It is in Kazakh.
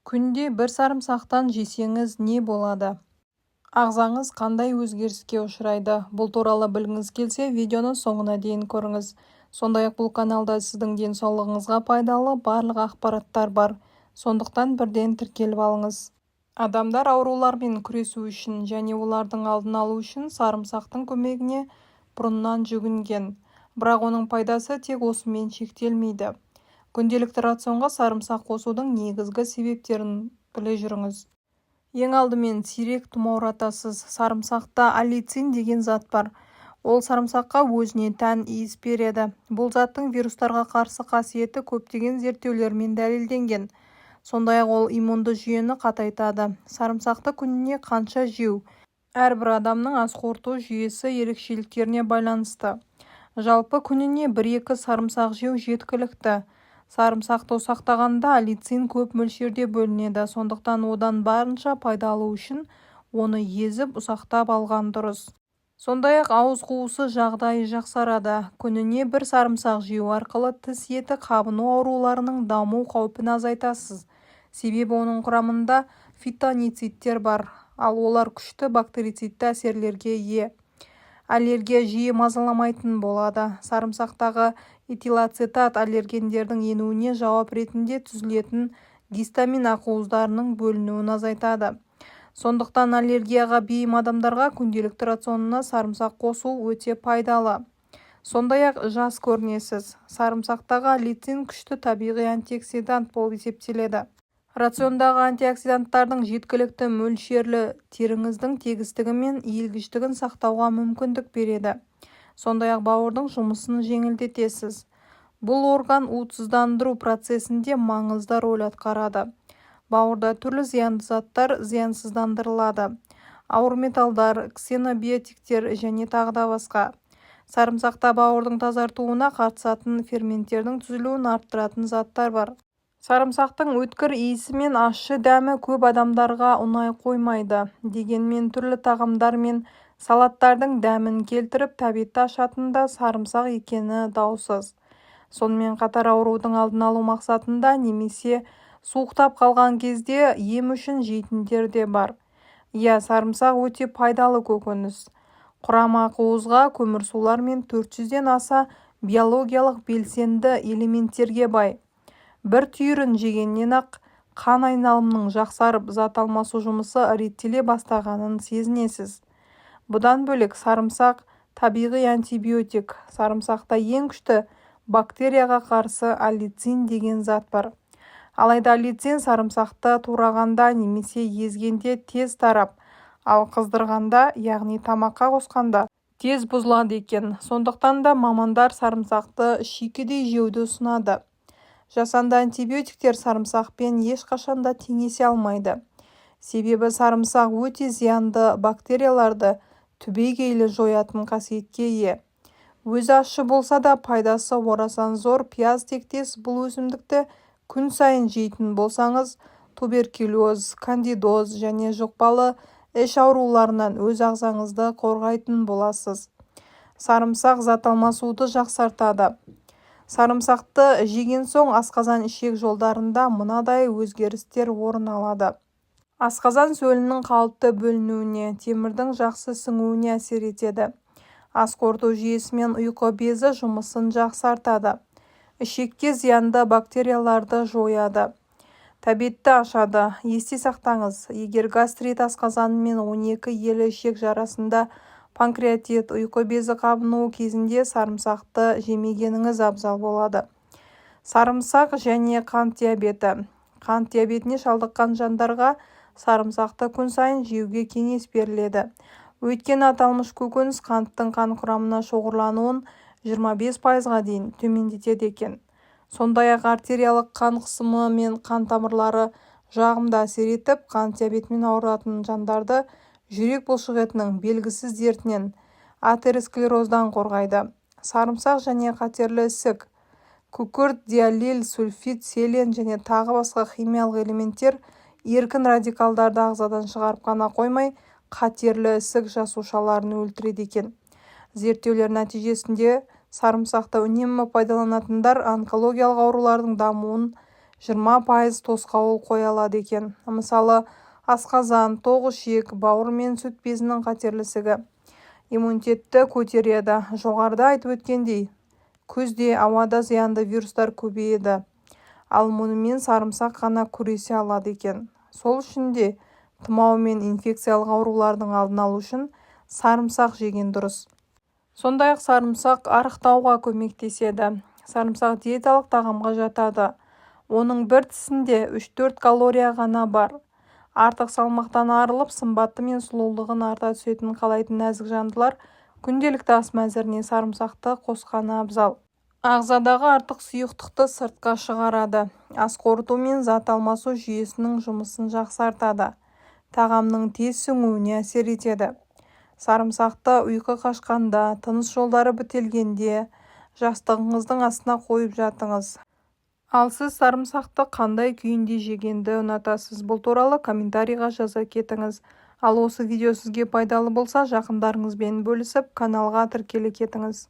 Күнде бір сарымсақтан жесеңіз не болады? Ағзаңыз қандай өзгеріске ұшырайды? Бұл туралы білгіңіз келсе, видеоны соңына дейін көріңіз. Сондай-ақ бұл каналда сіздің денсаулығыңызға пайдалы барлық ақпараттар бар. Сондықтан бірден тіркеліп алыңыз. Адамдар аурулармен күресу үшін және олардың алдын алу үшін сарымсақтың көмегіне бұрыннан жүгінген. Бірақ оның пайдасы тек осымен шектелмейді. Күнделікті рационға сарымсақ қосудың негізгі себептерін біле жүріңіз. Ең алдымен сирек тұмауратасыз. Сарымсақта аллицин деген зат бар. Ол сарымсаққа өзіне тән иіс береді. Бұл заттың вирустарға қарсы қасиеті көптеген зерттеулермен дәлелденген. Сондай-ақ ол иммунды жүйені қатайтады. Сарымсақты күніне қанша жеу? Әрбір адамның ас қорыту жүйесі ерекшеліктеріне байланысты. Жалпы күніне 1-2 сарымсақ жеу жеткілікті. Сарымсақты ұсақтағанда аллицин көп мөлшерде бөлінеді, сондықтан одан барынша пайдалы үшін оны езіп ұсақтап алған дұрыс. Сондай-ақ ауыз қуысы жағдайы жақсарады. Күніне 1 сарымсақ жеу арқылы тіс еті қабыну ауруларының даму қаупін азайтасыз. Себебі оның құрамында фитоницидтер бар, ал олар күшті бактерицидті әсерлерге ие. Аллергия жиі мазаламайтын болады. Сарымсақтағы этилацетат аллергендердің енуіне жауап ретінде түзілетін гистамин ақуыздарының бөлінуін азайтады. Сондықтан аллергияға бейім адамдарға күнделікті рационына сарымсақ қосу өте пайдалы. Сондай-ақ жас көрінесіз. Сарымсақтағы аллицин күшті табиғи антиоксидант болып есептеледі. Рациондағы антиоксиданттардың жеткілікті мөлшерлі теріңіздің тегістігі мен иілгіштігін сақтауға мүмкіндік береді. Сондай-ақ бауырдың жұмысын жеңілдетесіз. Бұл орган уытсыздандыру процесінде маңызды рөл атқарады. Бауырда түрлі зиянды заттар зиянсыздандырылады. Ауыр металдар, ксенобиотиктер және тағы да басқа. Сарымсақта бауырдың тазартуына қатысатын ферменттердің түзілуін арттыратын заттар бар. Сарымсақтың өткір иісі мен ащы дәмі көп адамдарға ұнай қоймайды. Дегенмен түрлі тағамдар мен салаттардың дәмін келтіріп тәбетті ашатында сарымсақ екені даусыз. Сонымен қатар аурудың алдын алу мақсатында немесе суықтап қалған кезде ем үшін жейтіндер де бар. Сарымсақ өте пайдалы көкөніс. Құрамы ақуызға, көмірсулар мен 400-ден аса биологиялық белсенді элементтерге бай. Бір түйірін жегеннен-ақ қан айналымының жақсарып, зат алмасу жұмысы реттеле бастағанын сезінесіз. Бұдан бөлек сарымсақ табиғи антибиотик. Сарымсақта ең күшті бактерияға қарсы аллицин деген зат бар. Алайда аллицин сарымсақты турағанда немесе езгенде тез тарап, ал қыздырғанда, яғни тамаққа қосқанда тез бұзылады екен. Сондықтан да мамандар сарымсақты шикідей жеуді ұсынады. Жасанды антибиотиктер сарымсақпен ешқашанда теңесе алмайды. Себебі сарымсақ өте зиянды бактерияларды түбегейлі жоятын қасиетке ие. Өзі ащы болса да пайдасы орасан зор. Пияз тектес бұл өсімдікті күн сайын жейтін болсаңыз, туберкулез, кандидоз және жұқпалы іш ауруларынан өз ағзаңызды қорғайтын боласыз. Сарымсақ зат алмасуды жақсартады. Сарымсақты жеген соң асқазан ішек жолдарында мынадай өзгерістер орын алады. Асқазан сөлінің қалыпты бөлінуіне, темірдің жақсы сіңуіне әсер етеді. Ас қорыту жүйесі мен ұйқы безі жұмысын жақсартады. Ішекке зиянды бактерияларды жояды. Тәбетті ашады. Есте сақтаңыз, егер гастрит асқазаны мен 12 елі ішек жарасында панкреатит, ұйқы безі қабынуы кезінде сарымсақты жемегеніңіз абзал болады. Сарымсақ және қант диабеті. Қант диабетіне шалдыққан жандарға сарымсақты күн сайын жеуге кеңес беріледі. Өйткені аталмыш көкөніс қанттың қан құрамына шоғырлануын 25%-ға дейін төмендетеді екен. Сондай-ақ артериялық қан қысымы мен қан тамырлары жағымды әсер етіп, қант диабетімен ауыратын жандарды жүрек бұлшықетінің белгісіз дертінен, атеросклероздан қорғайды. Сарымсақ және қатерлі ісік. Күкірт, диалил, сульфид, селен және тағы басқа химиялық элементтер еркін радикалдарды ағзадан шығарып қана қоймай, қатерлі ісік жасушаларын өлтіреді екен. Зерттеулер нәтижесінде сарымсақты үнемі пайдаланатындар онкологиялық аурулардың дамуын 20% тосқауыл қоя алады екен. Мысалы, асқазан, тоғышек, бауыр мен сүт безінің қатерлісігі иммунитетті көтереді. Жоғарыда айтып өткендей, күзде ауада зиянды вирустар көбейеді, ал мұнымен сарымсақ ғана күресе алады екен. Сол үшін де тұмау мен инфекциялық аурулардың алдын алу үшін сарымсақ жеген дұрыс. Сондай-ақ сарымсақ арықтауға көмектеседі. Сарымсақ диеталық тағамға жатады. Оның бір тісінде 3-4 калория ғана бар. Артық салмақтан арылып, сымбаты мен сұлулығын арта түсетін қалайтын нәзік жандылар күнделікті ас мәзіріне сарымсақты қосқаны абзал. Ағзадағы артық сұйықтықты сыртқа шығарады. Ас қорыту мен зат алмасу жүйесінің жұмысын жақсартады. Тағамның тез сіңуіне әсер етеді. Сарымсақты ұйқы қашқанда, тыныс жолдары бітелгенде, жастығыңыздың астына қойып жатыңыз. Ал сіз сарымсақты қандай күйінде жегенді ұнатасыз? Бұл туралы комментарийға жаза кетіңіз. Ал осы видео сізге пайдалы болса, жақындарыңызбен бөлісіп, каналға тіркеле кетіңіз.